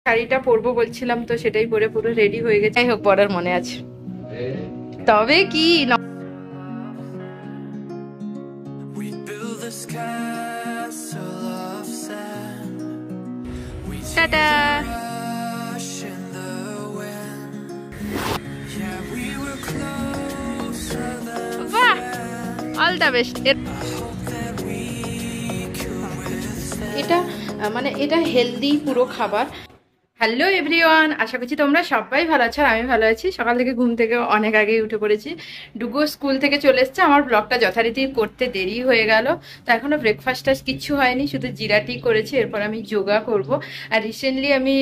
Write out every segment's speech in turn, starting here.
শাড়িটা পরবো বলছিলাম, তো সেটাই পরে পুরো রেডি হয়ে গেছে। যাই হোক, পরার মনে আছে। তবে কি টাটা, বাহ, অল দ্য বেস্ট। এটা মানে এটা হেলদি পুরো খাবার। হ্যালো এভরিওয়ান, আশা করছি তোমরা সবাই ভালো আছো আর আমি ভালো আছি। সকাল থেকে ঘুম থেকে অনেক আগেই উঠে পড়েছি। ডুগো স্কুল থেকে চলে এসছে, আমার ব্লগটা যথারীতি করতে দেরি হয়ে গেল। তো এখনো ব্রেকফাস্ট কিচ্ছু হয়নি, শুধু জিরা টি করেছি। এরপর আমি যোগা করব। আর রিসেন্টলি আমি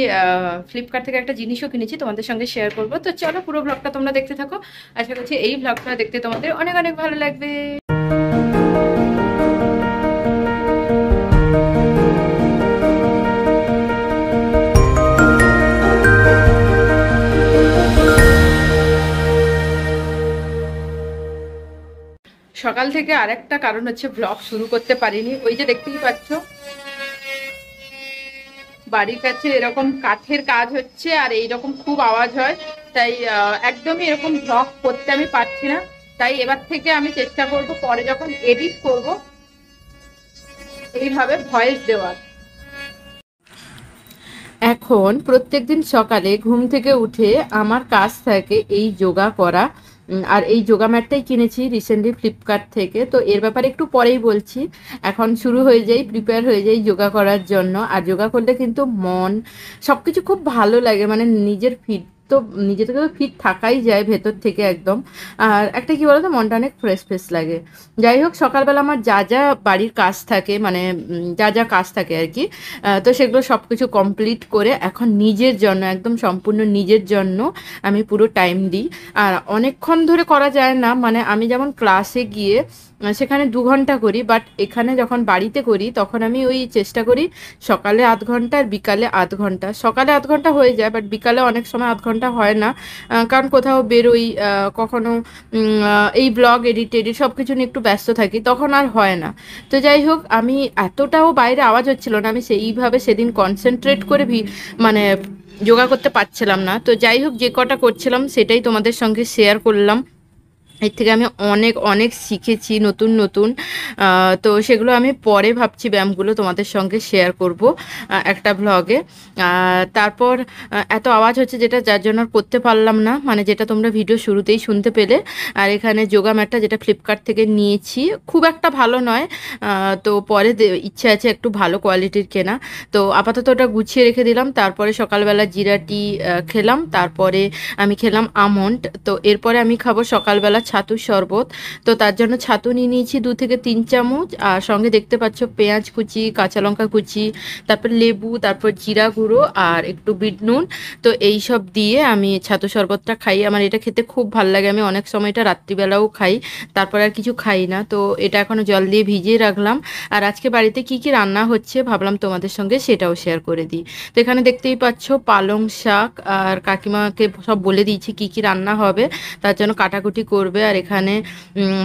ফ্লিপকার্ট থেকে একটা জিনিসও কিনেছি, তোমাদের সঙ্গে শেয়ার করব। তো চলো পুরো ব্লগটা তোমরা দেখতে থাকো। আশা করছি এই ব্লগটা দেখতে তোমাদের অনেক অনেক ভালো লাগবে। সকাল থেকে আরেকটা কারণ হচ্ছে ব্লগ শুরু করতে পারিনি। ওই যে দেখতেই পাচ্ছ বাড়ির কাছে এরকম কাঠের কাজ হচ্ছে আর এইরকম খুব আওয়াজ হয়, তাই একদমই এরকম ব্লগ করতে আমি পারছি না। তাই এবার থেকে আমি চেষ্টা করব পরে যখন এডিট করব এইভাবে ভয়েস দেওয়ার। এখন প্রত্যেকদিন সকালে ঘুম থেকে উঠে আমার কাজ থাকে এই যোগা করা। আর এই যোগা ম্যাটটাই কিনেছি রিসেন্টলি ফ্লিপকার্ট থেকে। তো এর ব্যাপারে একটু পরেই বলছি। এখন শুরু হয়ে যাই, প্রিপেয়ার হয়ে যাই যোগা করার জন্য। আর যোগা করলে কিন্তু মন সবকিছু খুব ভালো লাগে, মানে নিজের ফিট তো নিজে থেকে তো ফিট থাকাই যায় ভেতর থেকে একদম। আর একটা কি বলতো, মনটা অনেক ফ্রেশ ফ্রেশ লাগে। যাই হোক, সকালবেলা আমার যা যা বাড়ির কাজ থাকে, মানে যা যা কাজ থাকে আর কি, তো সেগুলো সব কিছু কমপ্লিট করে এখন নিজের জন্য, একদম সম্পূর্ণ নিজের জন্য আমি পুরো টাইম দিই। আর অনেকক্ষণ ধরে করা যায় না, মানে আমি যেমন ক্লাসে গিয়ে সেখানে 2 ঘন্টা করি, বাট এখানে যখন বাড়িতে করি তখন আমি ওই চেষ্টা করি সকালে 0.5 ঘন্টা আর বিকালে 0.5 ঘন্টা। সকালে 0.5 ঘন্টা হয়ে যায়, বাট বিকালে অনেক সময় 0.5 ঘন্টা হয় না, কারণ কোথাও বেরোই, কখনো এই ব্লগ এডিট সব কিছু নিয়ে একটু ব্যস্ত থাকি, তখন আর হয় না। তো যাই হোক, আমি এতটাও বাইরে আওয়াজ হচ্ছিল না, আমি সেইভাবে সেদিন কনসেন্ট্রেট করে মানে যোগা করতে পারছিলাম না। তো যাই হোক, যে কটা করছিলাম সেটাই তোমাদের সঙ্গে শেয়ার করলাম। এর থেকে আমি অনেক অনেক শিখেছি নতুন নতুন। তো সেগুলো আমি পরে ভাবছি ব্যায়ামগুলো তোমাদের সঙ্গে শেয়ার করব একটা ভ্লগে। তারপর এত আওয়াজ হচ্ছে যেটা, যার জন্য আর করতে পারলাম না, মানে যেটা তোমরা ভিডিও শুরুতেই শুনতে পেলে। আর এখানে যোগা ম্যাটটা যেটা ফ্লিপকার্ট থেকে নিয়েছি, খুব একটা ভালো নয়। তো পরে ইচ্ছে আছে একটু ভালো কোয়ালিটির কেনা। তো আপাতত ওটা গুছিয়ে রেখে দিলাম। তারপরে সকালবেলা জিরা টি খেলাম, তারপরে আমি খেলাম আমন্ড। তো এরপরে আমি খাবো সকালবেলা ছাতুর শরবত। তো তার জন্য ছাতু নিয়ে নিয়েছি 2 থেকে 3 চামচ, আর সঙ্গে দেখতে পাচ্ছ পেঁয়াজ কুচি, কাঁচা লঙ্কা কুচি, তারপর লেবু, তারপর জিরা গুঁড়ো আর একটু বিট নুন। তো এই সব দিয়ে আমি ছাতু শরবতটা খাই। আমার এটা খেতে খুব ভালো লাগে, আমি অনেক সময় এটা রাত্রিবেলাও খাই, তারপর আর কিছু খাই না। তো এটা এখনো জল দিয়ে ভিজিয়ে রাখলাম। আর আজকে বাড়িতে কি কি রান্না হচ্ছে ভাবলাম তোমাদের সঙ্গে সেটাও শেয়ার করে দিই। তো এখানে দেখতেই পাচ্ছ পালং শাক, আর কাকিমাকে সব বলে দিয়েছি কি কি রান্না হবে, তার জন্য কাটাকুটি করবে। আর এখানে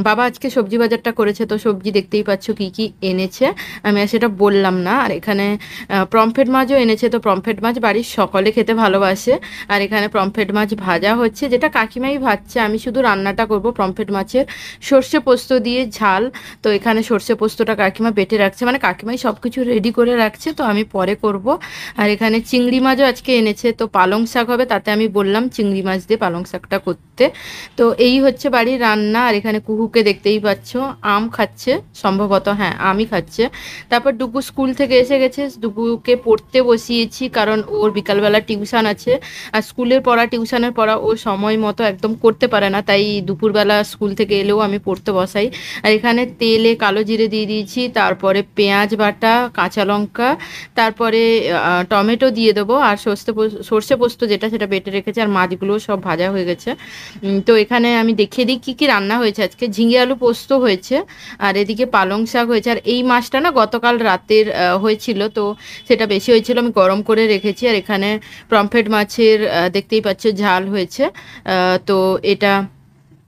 বাবা আজকে সবজি বাজারটা করেছে, তো সবজি দেখতেই পাচ্ছ কি কি এনেছে, আমি আর সেটা বললাম না। আর এখানে পমফ্রেট মাছও এনেছে, তো পমফ্রেট মাছ বাড়ির সকলে খেতে ভালোবাসে। আর এখানে পমফ্রেট মাছ ভাজা হচ্ছে, যেটা কাকিমাই ভাজছে, আমি শুধু রান্নাটা করব পমফ্রেট মাছের সর্ষে পোস্ত দিয়ে ঝাল। তো এখানে সর্ষে পোস্তটা কাকিমা বেটে রাখছে, মানে কাকিমাই সব কিছু রেডি করে রাখছে, তো আমি পরে করব। আর এখানে চিংড়ি মাছও আজকে এনেছে, তো পালং শাক হবে, তাতে আমি বললাম চিংড়ি মাছ দিয়ে পালং শাকটা করতে। তো এই হচ্ছে বাড়ির রান্না। আর এখানে কুহুকে দেখতেই পাচ্ছ আম খাচ্ছে, সম্ভবত হ্যাঁ আমই খাচ্ছে। তারপর ডুগু স্কুল থেকে এসে গেছে, ডুগুকে পড়তে বসিয়েছি, কারণ ওর বিকালবেলা টিউশন আছে। আর স্কুলের পড়া টিউশনের পড়া ও সময় মতো একদম করতে পারে না, তাই দুপুরবেলা স্কুল থেকে এলেও আমি পড়তে বসাই। আর এখানে তেলে কালো জিরে দিয়ে দিয়েছি, তারপরে পেঁয়াজ বাটা, কাঁচা লঙ্কা, তারপরে টমেটো দিয়ে দেবো, আর সর্ষে পোস্ত যেটা সেটা বেটে রেখেছে। আর মাছগুলো সব ভাজা হয়ে গেছে। তো এখানে আমি দেখিয়ে দিই কী কী রান্না হয়েছে আজকে। ঝিঙে আলু পোস্ত হয়েছে, আর এদিকে পালং শাক হয়েছে। আর এই মাছটা না গতকাল রাতের হয়েছিল, তো সেটা বেশি হয়েছিল, আমি গরম করে রেখেছি। আর এখানে পমফ্রেট মাছের দেখতেই পাচ্ছ ঝাল হয়েছে। তো এটা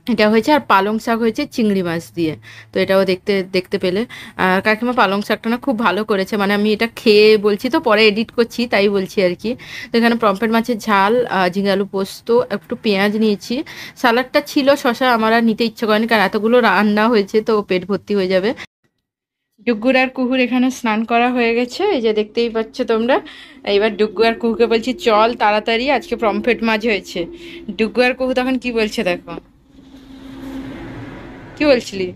এটা হয়েছে, আর পালং শাক হয়েছে চিংড়ি মাছ দিয়ে। তো এটাও দেখতে দেখতে পেলে। আর কাকিমা পালং শাকটা না খুব ভালো করেছে, মানে আমি এটা খেয়ে বলছি, তো পরে এডিট করছি তাই বলছি আর কি। তো এখানে পমফ্রেট মাছের ঝাল, ঝিঙে আলু পোস্ত, একটু পেঁয়াজ নিয়েছি, স্যালাডটা ছিল, শসা আমার আর নিতে ইচ্ছে করেনি কারণ এতগুলো রান্না হয়েছে তো পেট ভর্তি হয়ে যাবে। ডুগ্গুর আর কুহুর এখানে স্নান করা হয়ে গেছে, এই যে দেখতেই পাচ্ছ তোমরা। এবার ডুগ্গু আর কুহুকে বলছি চল তাড়াতাড়ি, আজকে পমফ্রেট মাছ হয়েছে। ডুগ্গু আর কুহু তখন কি বলছে দেখো। কি বলছিলি?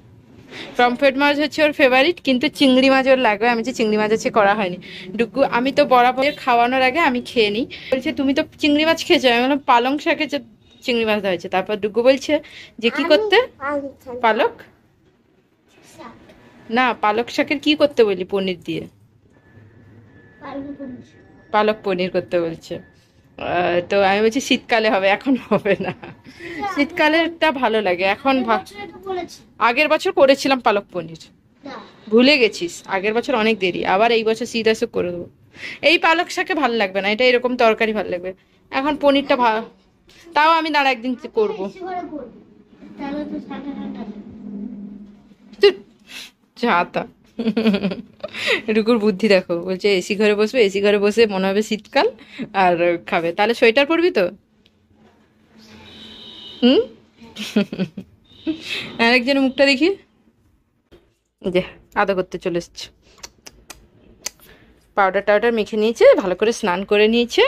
পমফ্রেট মাছ হচ্ছে ওর ফেভারিট, কিন্তু চিংড়ি মাছ ওর লাগবে। আমি যে চিংড়ি মাছ আছে করা হয়নি। ডুগ্গু আমি তো বরাবর খাওয়ানোর আগে আমি খেয়ে নিই, বলছে তুমি তো চিংড়ি মাছ খেয়েছো। আমি বললাম পালং শাকে যে চিংড়ি মাছ দেওয়া হয়েছে। তারপর ডুগ্গু বলছে যে কি করতে, পালক না, পালক শাকের কি করতে বলি, পনির দিয়ে পালক পনির করতে বলছে। তো আমি বলছি শীতকালে হবে, এখন হবে না। শীতকালেরটা ভালো লাগে এখন। আগের বছর করেছিলাম পালক পনির, ভুলে গেছিস? আগের বছর অনেক দেরি, আবার এই বছর শীত আসুক করে দেবো। এই পালক শাকে ভালো লাগবে না, এটা এরকম তরকারি ভালো লাগবে। এখন পনিরটা ভালো, তাও আমি দাঁড়া একদিন করবো। যা তা। রুকুর বুদ্ধি দেখো, বলছে এসি ঘরে বসবে, এসি ঘরে বসে মনে হবে শীতকাল আর খাবে। তাহলে সোয়েটার পরবি তো? হুম। আরেকজনের মুখটা দেখি, যে আদা করতে চলে এসছে। পাউডার টাউডার মেখে নিয়েছে, ভালো করে স্নান করে নিয়েছে।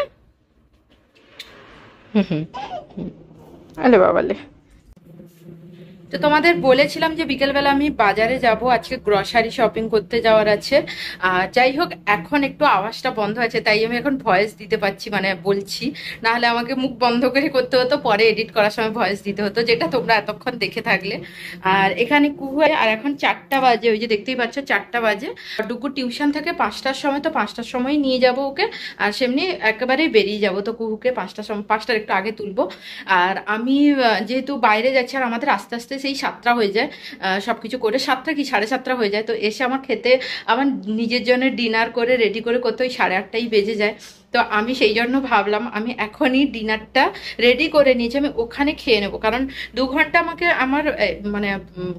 হুম হুম। আলে বাবালে। তো তোমাদের বলেছিলাম যে বিকেলবেলা আমি বাজারে যাব, আজকে গ্রসারি শপিং করতে যাওয়ার আছে। যাই হোক, এখন একটু আওয়াজটা বন্ধ আছে তাই আমি এখন ভয়েস দিতে পারছি, মানে বলছি। না হলে আমাকে মুখ বন্ধ করে করতে হতো, পরে এডিট করার সময় ভয়েস দিতে হতো, যেটা তোমরা এতক্ষণ দেখে থাকলে। আর এখানে কুহু, আর এখন 4টা বাজে, ওই যে দেখতেই পাচ্ছ 4টা বাজে। ডুগু টিউশন থাকে 5টার সময়, তো 5টার সময় নিয়ে যাব ওকে। আর সেমনি একেবারেই বেরিয়ে যাব, তো কুহুকে 5টার সময়, 5টার একটু আগে তুলবো। আর আমি যেহেতু বাইরে যাচ্ছি, আর আমাদের আস্তে আস্তে সেই 7টা হয়ে যায়, সবকিছু করে 7টা কি 7:30 হয়ে যায়। তো এসে আমার খেতে, আমার নিজের জন্য ডিনার করে রেডি করে করতে ওই 8:30 বেজে যায়। তো আমি সেই জন্য ভাবলাম আমি এখনই ডিনারটা রেডি করে নিয়েছি, আমি ওখানে খেয়ে নেবো, কারণ 2 ঘন্টা আমাকে আমার মানে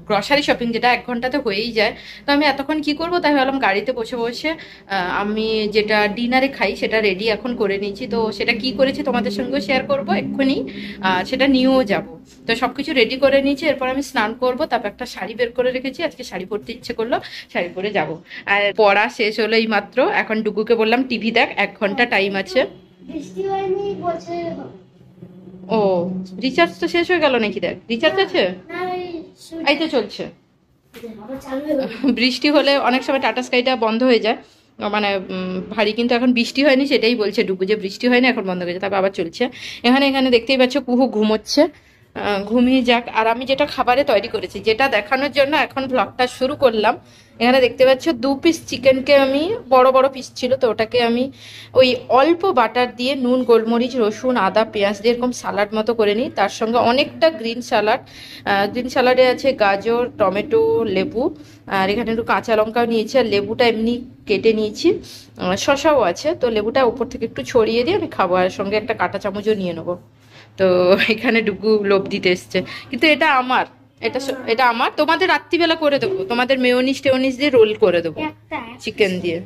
গ্রসারি শপিং যেটা 1 ঘন্টাতে হয়েই যায়। তো আমি এতক্ষণ কি করবো, তাই ভাবলাম গাড়িতে বসে বসে আমি যেটা ডিনারে খাই সেটা রেডি এখন করে নিয়েছি। তো সেটা কি করেছি তোমাদের সঙ্গে শেয়ার করবো এক্ষুনি, সেটা নিয়েও যাব। তো সবকিছু রেডি করে নিয়েছি, এরপর আমি স্নান করবো, তারপর একটা শাড়ি বের করে রেখেছি, আজকে শাড়ি পরতে ইচ্ছে করলো, শাড়ি পরে যাব। আর পড়া শেষ হলো এই মাত্র, এখন ডুগুকে বললাম টিভি দেখ, 1 ঘন্টা টাইম আছে। ও, রিচার্জ তো শেষ হয়ে গেল নাকি? দেখ রিচার্জ আছে, এই তো চলছে। বৃষ্টি হলে অনেক সময় টাটা স্কাইটা বন্ধ হয়ে যায়, মানে ভারী, কিন্তু এখন বৃষ্টি হয়নি, সেটাই বলছে ডুগু যে বৃষ্টি হয়নি, এখন বন্ধ হয়ে গেছে, তারপর আবার চলছে। এখানে এখানে দেখতেই পাচ্ছ কুহু ঘুমোচ্ছে, ঘুমিয়ে যাক। আর আমি যেটা খাবারে তৈরি করেছি, যেটা দেখানোর জন্য এখন ব্লগটা শুরু করলাম, এখানে দেখতে পাচ্ছ 2 পিস চিকেনকে আমি, বড় বড় পিস ছিল তো, ওটাকে আমি ওই অল্প বাটার দিয়ে নুন গোলমরিচ রসুন আদা পেঁয়াজ দিয়ে এরকম সালাড মতো করে নিই, তার সঙ্গে অনেকটা গ্রিন সালাড। গ্রিন সালাডে আছে গাজর টমেটো লেবু, আর এখানে একটু কাঁচা লঙ্কাও নিয়েছি, আর লেবুটা এমনি কেটে নিয়েছি, শসাও আছে। তো লেবুটা উপর থেকে একটু ছড়িয়ে দিয়ে আমি খাবো, আর সঙ্গে একটা কাঁটা চামচও নিয়ে নেবো। তো এখানে ডুগু লোভ দিতে এসছে, কিন্তু এটা আমার, এটা এটা আমার। তোমাদের রাত্রিবেলা করে দেবো, তোমাদের মেয়োনিজ টেয়োনিজ দিয়ে রোল করে দেবো চিকেন দিয়ে।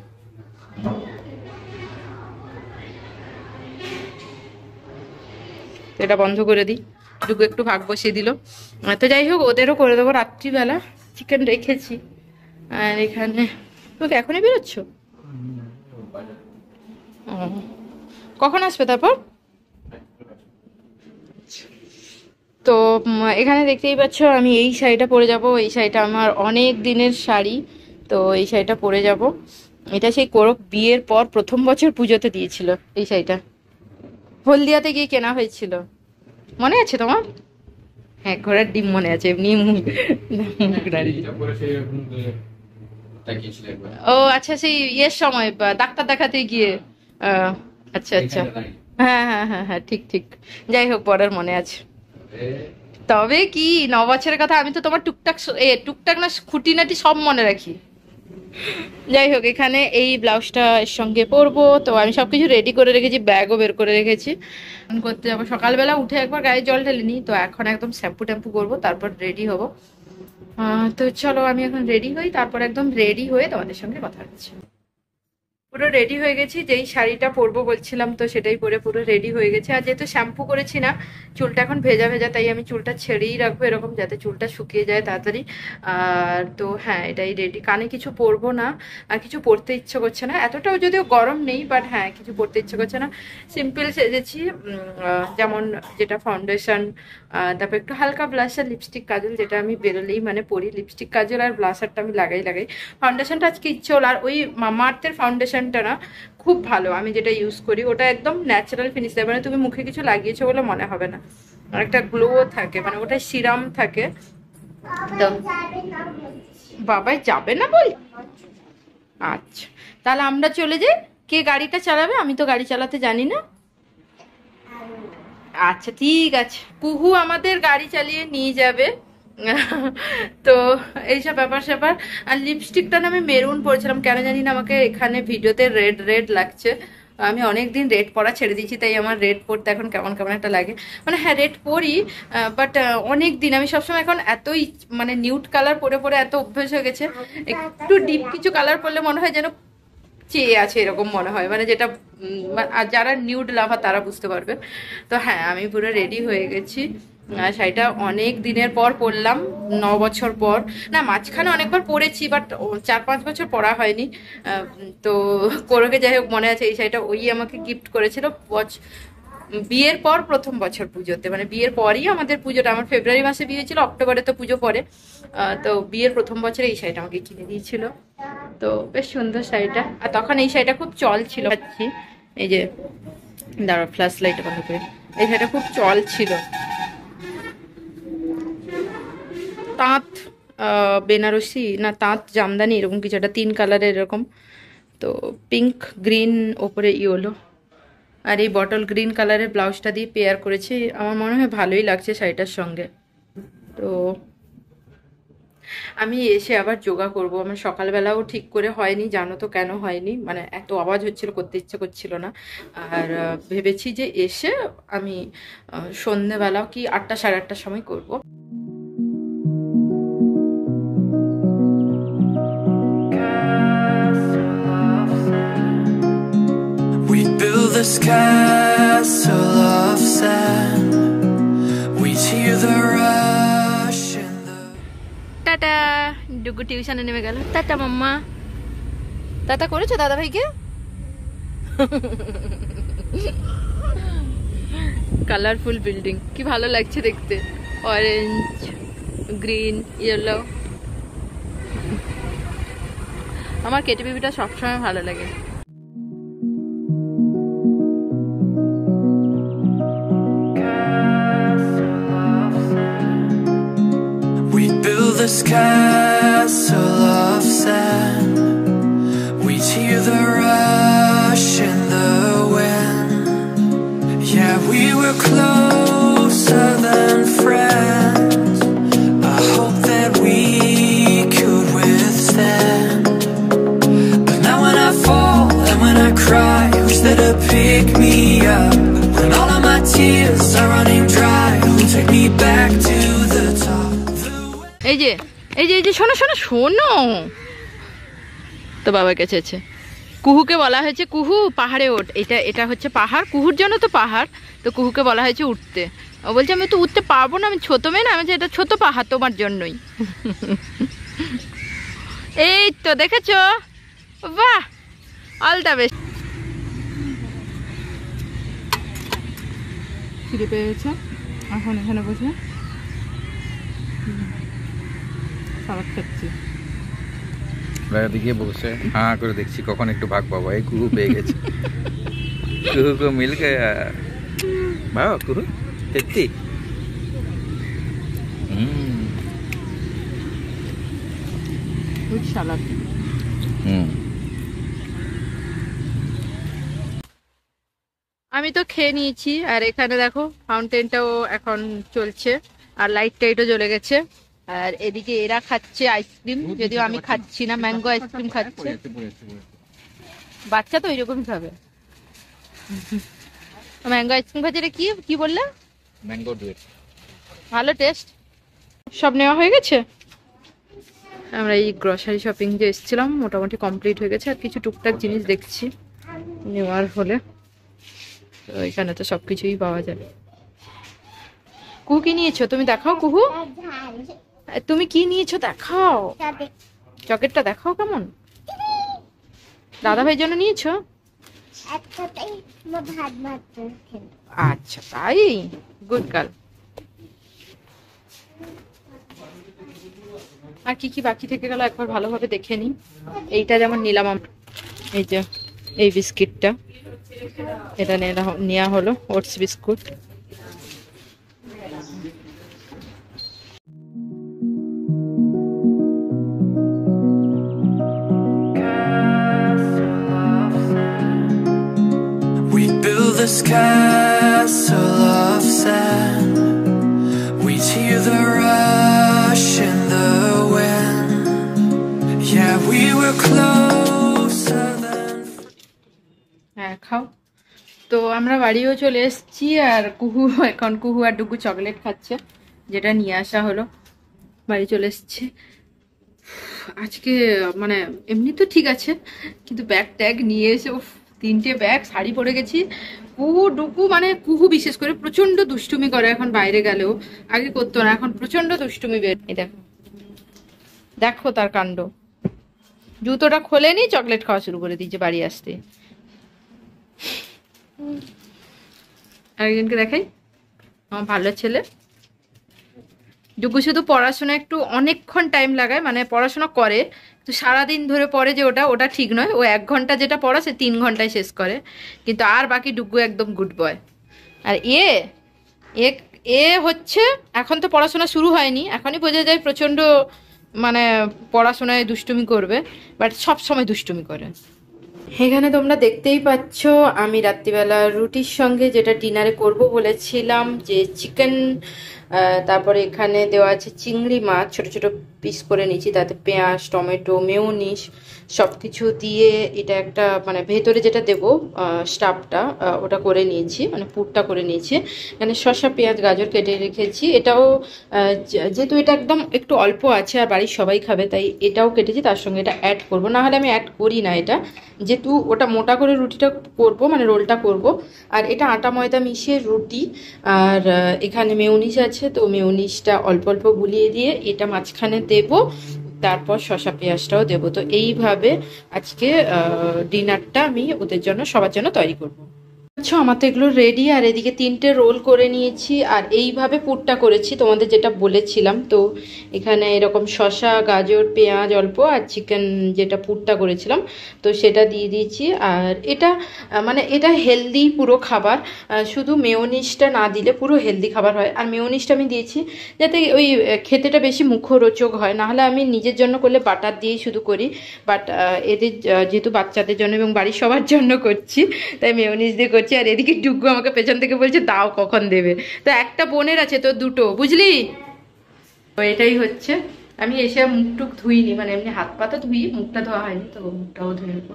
এটা বন্ধ করে দিই, ডুগু একটু ভাগ বসিয়ে দিল। তো যাই হোক, ওদেরও করে দেবো রাত্রিবেলা, চিকেন রেখেছি। আর এখানে তুমি এখনই বেরোচ্ছ? কখন আসবে তারপর? তো এখানে দেখতেই পাচ্ছ আমি এই শাড়িটা পরে যাব, এই শাড়িটা আমার অনেক দিনের শাড়ি, তো এই শাড়িটা পরে যাব। এটা সেই কোরক বিয়ের পর প্রথম বছর পুজোতে দিয়েছিল এই শাড়িটা, হলদিয়াতে গিয়ে কেনা হয়েছিল, মনে আছে তোমার? হ্যাঁ, ঘোড়ার ডিম মনে আছে, এমনি ও আচ্ছা, সেই ইয়ের সময় ডাক্তার দেখাতে গিয়ে। আচ্ছা আচ্ছা, হ্যাঁ হ্যাঁ হ্যাঁ হ্যাঁ, ঠিক ঠিক। যাই হোক, পরের মনে আছে। তবে কি 9 বছরের কথা, আমি তো তোমার টুকটাক টুকটাক না খুঁটিনাটি সব মনে রাখি। যাই হোক, এখানে এই ব্লাউজটা এর সঙ্গে পরবো। তো আমি সবকিছু রেডি করে রেখেছি, ব্যাগও বের করে রেখেছি। করতে যাবো সকালবেলা উঠে একবার গায়ে জল ঢেলে নিই, তো এখন একদম শ্যাম্পু ট্যাম্পু করবো, তারপর রেডি হবো। তো চলো আমি এখন রেডি হই, তারপর একদম রেডি হয়ে তোমাদের সঙ্গে কথা হচ্ছে। পুরো রেডি হয়ে গেছি, যেই শাড়িটা পরবো বলছিলাম তো সেটাই পরে পুরো রেডি হয়ে গেছে। আর যেহেতু শ্যাম্পু করেছি না, চুলটা এখন ভেজা ভেজা, তাই আমি চুলটা ছেড়েই রাখবো এরকম, যাতে চুলটা শুকিয়ে যায় তাড়াতাড়ি। আর তো হ্যাঁ, এটাই রেডি। কানে কিছু পরবো না, আর কিছু পরতে ইচ্ছে করছে না, এতটাও যদিও গরম নেই, বাট হ্যাঁ কিছু পরতে ইচ্ছে করছে না। সিম্পল সেজেছি, যেমন যেটা ফাউন্ডেশন, তারপর একটু হালকা ব্লাশার, লিপস্টিক, কাজল, যেটা আমি বেরোলেই মানে পরি। লিপস্টিক, কাজল আর ব্লাশারটা আমি লাগাই। ফাউন্ডেশনটা আজকে ইচ্ছে হলো। আর ওই মামা আর্থের ফাউন্ডেশনটা না খুব ভালো, আমি যেটা ইউজ করি ওটা একদম ন্যাচারাল ফিনিশ দেয়, মানে তুমি মুখে কিছু লাগিয়েছো বলে মনে হবে না, আর একটা গ্লো থাকে, মানে ওটা সিরাম থাকে। তো বাবাই যাবে না বল? আচ্ছা, তাহলে আমরা চলে যাই। কে গাড়িটা চালাবে? আমি তো গাড়ি চালাতে জানি না। আচ্ছা ঠিক আছে, কুহু আমাদের গাড়ি চালিয়ে নিয়ে যাবে। তো এইসব ব্যাপার স্যাপার। আর লিপস্টিকটা না আমি মেরুন পরেছিলাম, কেন জানি না আমাকে এখানে ভিডিওতে রেড রেড লাগছে। আমি অনেক দিন রেড পরা ছেড়ে দিয়েছি, তাই আমার রেড পরতে এখন কেমন কেমন একটা লাগে। মানে হ্যাঁ রেড পরি, বাট অনেক দিন আমি সবসময় এখন এতই মানে নিউড কালার পরে পরে এত অভ্যেস হয়ে গেছে, একটু ডিপ কিছু কালার পরলে মনে হয় যেন চেয়ে আছে, এরকম মনে হয়, মানে যেটা আর যারা নিউড লাভার তারা বুঝতে পারবে। তো হ্যাঁ আমি পুরো রেডি হয়ে গেছি। শাড়িটা অনেক দিনের পর পরলাম, 9 বছর পর। না, মাঝখানে অনেকবার পরেছি, বাট 4-5 বছর পরা হয়নি। তো কোরকে যাই হোক মনে আছে, এই শাড়িটা ওই আমাকে গিফট করেছিল বিয়ের পর প্রথম বছর পুজোতে, মানে বিয়ের পরই আমাদের পুজোটা। আমার ফেব্রুয়ারি মাসে বিয়ে ছিল, অক্টোবরে তো পুজো পরে। তো বিয়ের প্রথম বছরে এই শাড়িটা আমাকে কিনে দিয়েছিল। তো বেশ সুন্দর শাড়িটা, আর তখন এই শাড়িটা খুব চল ছিল। এই যে দাঁড়া, ফ্ল্যাশ লাইট বন্ধ করে, এই শাড়িটা খুব চল ছিল। তাঁত বেনারসি না তাঁত জামদানি এরকম কিছু একটা, 3 কালারের এরকম। তো পিঙ্ক গ্রিন ওপরে ইয়েলো, আর এই বটল গ্রিন কালারের ব্লাউজটা দিয়ে পেয়ার করেছি। আমার মনে হয় ভালোই লাগছে শাড়িটার সঙ্গে। তো আমি এসে আবার যোগা করব। আমার সকালবেলাও ঠিক করে হয়নি, জানো তো কেন হয়নি, মানে এত আওয়াজ হচ্ছিল, করতে ইচ্ছে করছিল না। আর ভেবেছি যে এসে আমি সন্ধেবেলাও কি 8টা সাড়ে 8টার সময় করব। This castle of sand, we hear the rush and the... tata, Dugu টিউশনে নেমে গেল। টাটা মাম্মা, টাটা করেছো দাদা ভাইকে? কালারফুল বিল্ডিং, কি ভালো লাগছে দেখতে, অরেঞ্জ, গ্রিন, ইয়েলো। আমার কেটিবিটা সবসময় ভালো লাগে। This castle of sand, we hear the rush in the wind. Yeah, we were closer than friends. I hope that we could withstand. But now when I fall and when I cry, who's there to pick me up? When all of my tears are running dry, who'll take me back to the top? এই যে এই যে এই যে শোনো শোনো শোনো, তো বাবার কাছে আছে। কুহুকে বলা হয়েছে কুহু পাহাড়ে ওঠ, এটা হচ্ছে পাহাড়, কুহুর জন্য তো পাহাড়। তো কুহুকে বলা হয়েছে উঠতে। ও বলছে আমি তো উঠতে পারবো না, আমি ছোট মেয়ে না। আমি এটা ছোট পাহাড় তোমার জন্যই। এই তো দেখেছো, বাহ, অল দ্য বেস্ট। খিদে পেয়ে গেছে, এখন এখানে বসে সালাদ খাচ্ছি। দিকে বসে হাঁ করে দেখছি কখন একটু ভাগ পাবো। এই কুহু পেয়ে গেছে, কুহু কো মিল গয়া। বাবা কুহু তেত্তি। সালাদ। আমি তো খেয়ে নিয়েছি, আর এখানে দেখো ফাউন্টেনটাও এখন চলছে, আর লাইট টাইটও জ্বলে গেছে। আর এদিকে এরা খাচ্ছে আইসক্রিম, যদিও আমি খাচ্ছি না, ম্যাঙ্গো আইসক্রিম খাচ্ছে। বাচ্চা তো ওইরকমই খাবে। ম্যাঙ্গো আইসক্রিম খাচ্ছে। এটা কি কি বললে? Mango duet. ভালো টেস্ট। সব নেওয়া হয়ে গেছে। আমরা এই গ্রসারি শপিং যে এসেছিলাম মোটামুটি কমপ্লিট হয়ে গেছে, আর কিছু টুকটাক জিনিস দেখছি নেওয়ার হলে। তো এখানে তো সবকিছুই পাওয়া যাবে। কুহু কি নিয়েছো তুমি? দেখাও কুহু, তুমি কি নিয়েছো দেখাও। চকেটটা দেখাও কেমন। দাদা ভাইয়ের জন্য নিয়েছো? আচ্ছা তাই, গুড গার্ল। আর কি কি বাকি থেকে গেল একবার ভালোভাবে দেখে নিই। এইটা যেমন নিলাম আমরা, এই যে এই বিস্কিটটা, এটা নেওয়া হলো, oats biscuit. We build this castle of sand. We hear the rush in the wind. Yeah, we were closer than. হ্যাঁ খাও। তো আমরা বাড়িও চলে এসেছি, আর কুহু এখন কুহু আর ডুগু চকলেট খাচ্ছে, যেটা নিয়ে আসা হলো। বাড়ি চলে এসেছি আজকে। মানে এমনি তো ঠিক আছে, কিন্তু ব্যাগ ট্যাগ নিয়ে এসে 3টে ব্যাগ, শাড়ি পরে গেছি। কুহু ডুগু মানে কুহু বিশেষ করে প্রচন্ড দুষ্টুমি করে এখন, বাইরে গেলেও। আগে করতো না, এখন প্রচন্ড দুষ্টুমি বের। এই দেখো দেখো তার কাণ্ড। জুতোটা খোলেনি, চকলেট খাওয়া শুরু করে দিয়েছে বাড়ি আসতে। আরেকজনকে দেখাই, আমার ভালো ছেলে ডুগু। শুধু পড়াশোনা একটু অনেকক্ষণ টাইম লাগায়, মানে পড়াশোনা করে তো সারাদিন ধরে পড়ে, যে ওটা ঠিক নয়। ও 1 ঘন্টা যেটা পড়া সে 3 ঘন্টায় শেষ করে, কিন্তু আর বাকি ডুগু একদম গুড বয়। আর এ হচ্ছে এখন তো পড়াশোনা শুরু হয়নি, এখনই বোঝা যায় প্রচন্ড মানে পড়াশোনায় দুষ্টুমি করবে, বাট সব সময় দুষ্টুমি করে। এখানে তোমরা দেখতেই পাচ্ছ আমি রাত্রিবেলা রুটির সঙ্গে যেটা ডিনারে করব বলেছিলাম, যে চিকেন, তারপরে এখানে দেওয়া আছে চিংড়ি মাছ, ছোট ছোট পিস করে নিয়েছি, তাতে পেঁয়াজ, টমেটো, মেয়োনিজ সব কিছু দিয়ে এটা একটা মানে ভেতরে যেটা দেবো স্টাফটা, ওটা করে নিয়েছি, মানে পুরটা করে নিয়েছি। এখানে শসা, পেঁয়াজ, গাজর কেটে রেখেছি। এটাও যেহেতু এটা একদম একটু অল্প আছে আর বাড়ির সবাই খাবে, তাই এটাও কেটেছি, তার সঙ্গে এটা অ্যাড করব। না হলে আমি অ্যাড করি না এটা, যেহেতু ওটা মোটা করে রুটিটা করব, মানে রোলটা করব। আর এটা আটা ময়দা মিশিয়ে রুটি। আর এখানে মেয়োনিজ আছে, তো মেয়োনিজটা অল্প অল্প গুলিয়ে দিয়ে এটা মাঝখানে দেব, তারপর শসা পেঁয়াজটাও দেবো। তো এইভাবে আজকে ডিনারটা আমি ওদের জন্য সবার জন্য তৈরি করবো। আচ্ছা, আমার তো এগুলো রেডি। আর এদিকে 3টে রোল করে নিয়েছি, আর এইভাবে পুরটা করেছি তোমাদের যেটা বলেছিলাম। তো এখানে এরকম শসা, গাজর, পেঁয়াজ অল্প, আর চিকেন যেটা পুরটা করেছিলাম তো সেটা দিয়ে দিয়েছি। আর এটা মানে এটা হেলদি পুরো খাবার, শুধু মেয়োনিজটা না দিলে পুরো হেলদি খাবার হয়। আর মেয়োনিজটা আমি দিয়েছি যাতে ওই খেতেটা বেশি মুখরোচক হয়, নাহলে আমি নিজের জন্য করলে বাটার দিয়েই শুধু করি, বাট এদের যেহেতু বাচ্চাদের জন্য এবং বাড়ির সবার জন্য করছি, তাই মেয়োনিজ দিয়ে করছি। আর এদিকে ডুগু আমাকে পেছন থেকে বলছে দাও কখন দেবে। তো একটা বোনের আছে তো 2টো, বুঝলি? তো এটাই হচ্ছে। আমি এসে মুখটুক ধুইনি, মানে এমনি হাত পা তো ধুই, মুখটা ধোয়া হয়নি, তো মুখটাও ধুয়ে নেবো।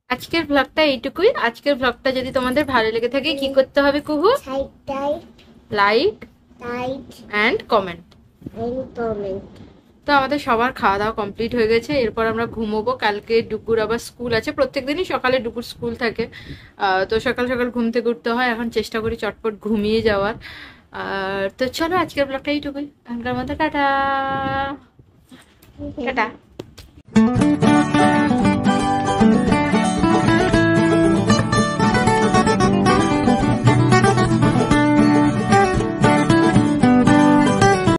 আজকের ব্লগটা এইটুকুই। আজকের ব্লগটা যদি তোমাদের ভালো লেগে থাকে কি করতে হবে কুহু? Like and comment. তো আমাদের সবার খাওয়া দাওয়া কমপ্লিট হয়ে গেছে, এরপর আমরা ঘুমোবো। কালকে ডুগুর আবার স্কুল আছে, প্রত্যেকদিনই সকালে ডুগুর স্কুল থাকে, তো সকাল সকাল ঘুম থেকে উঠতে হয়। এখন চেষ্টা করি চটপট ঘুমিয়ে যাওয়ার। আর তো চলো আজকের ব্লগটা এইটুকুই। এখনকার মতো টাটা টাটা।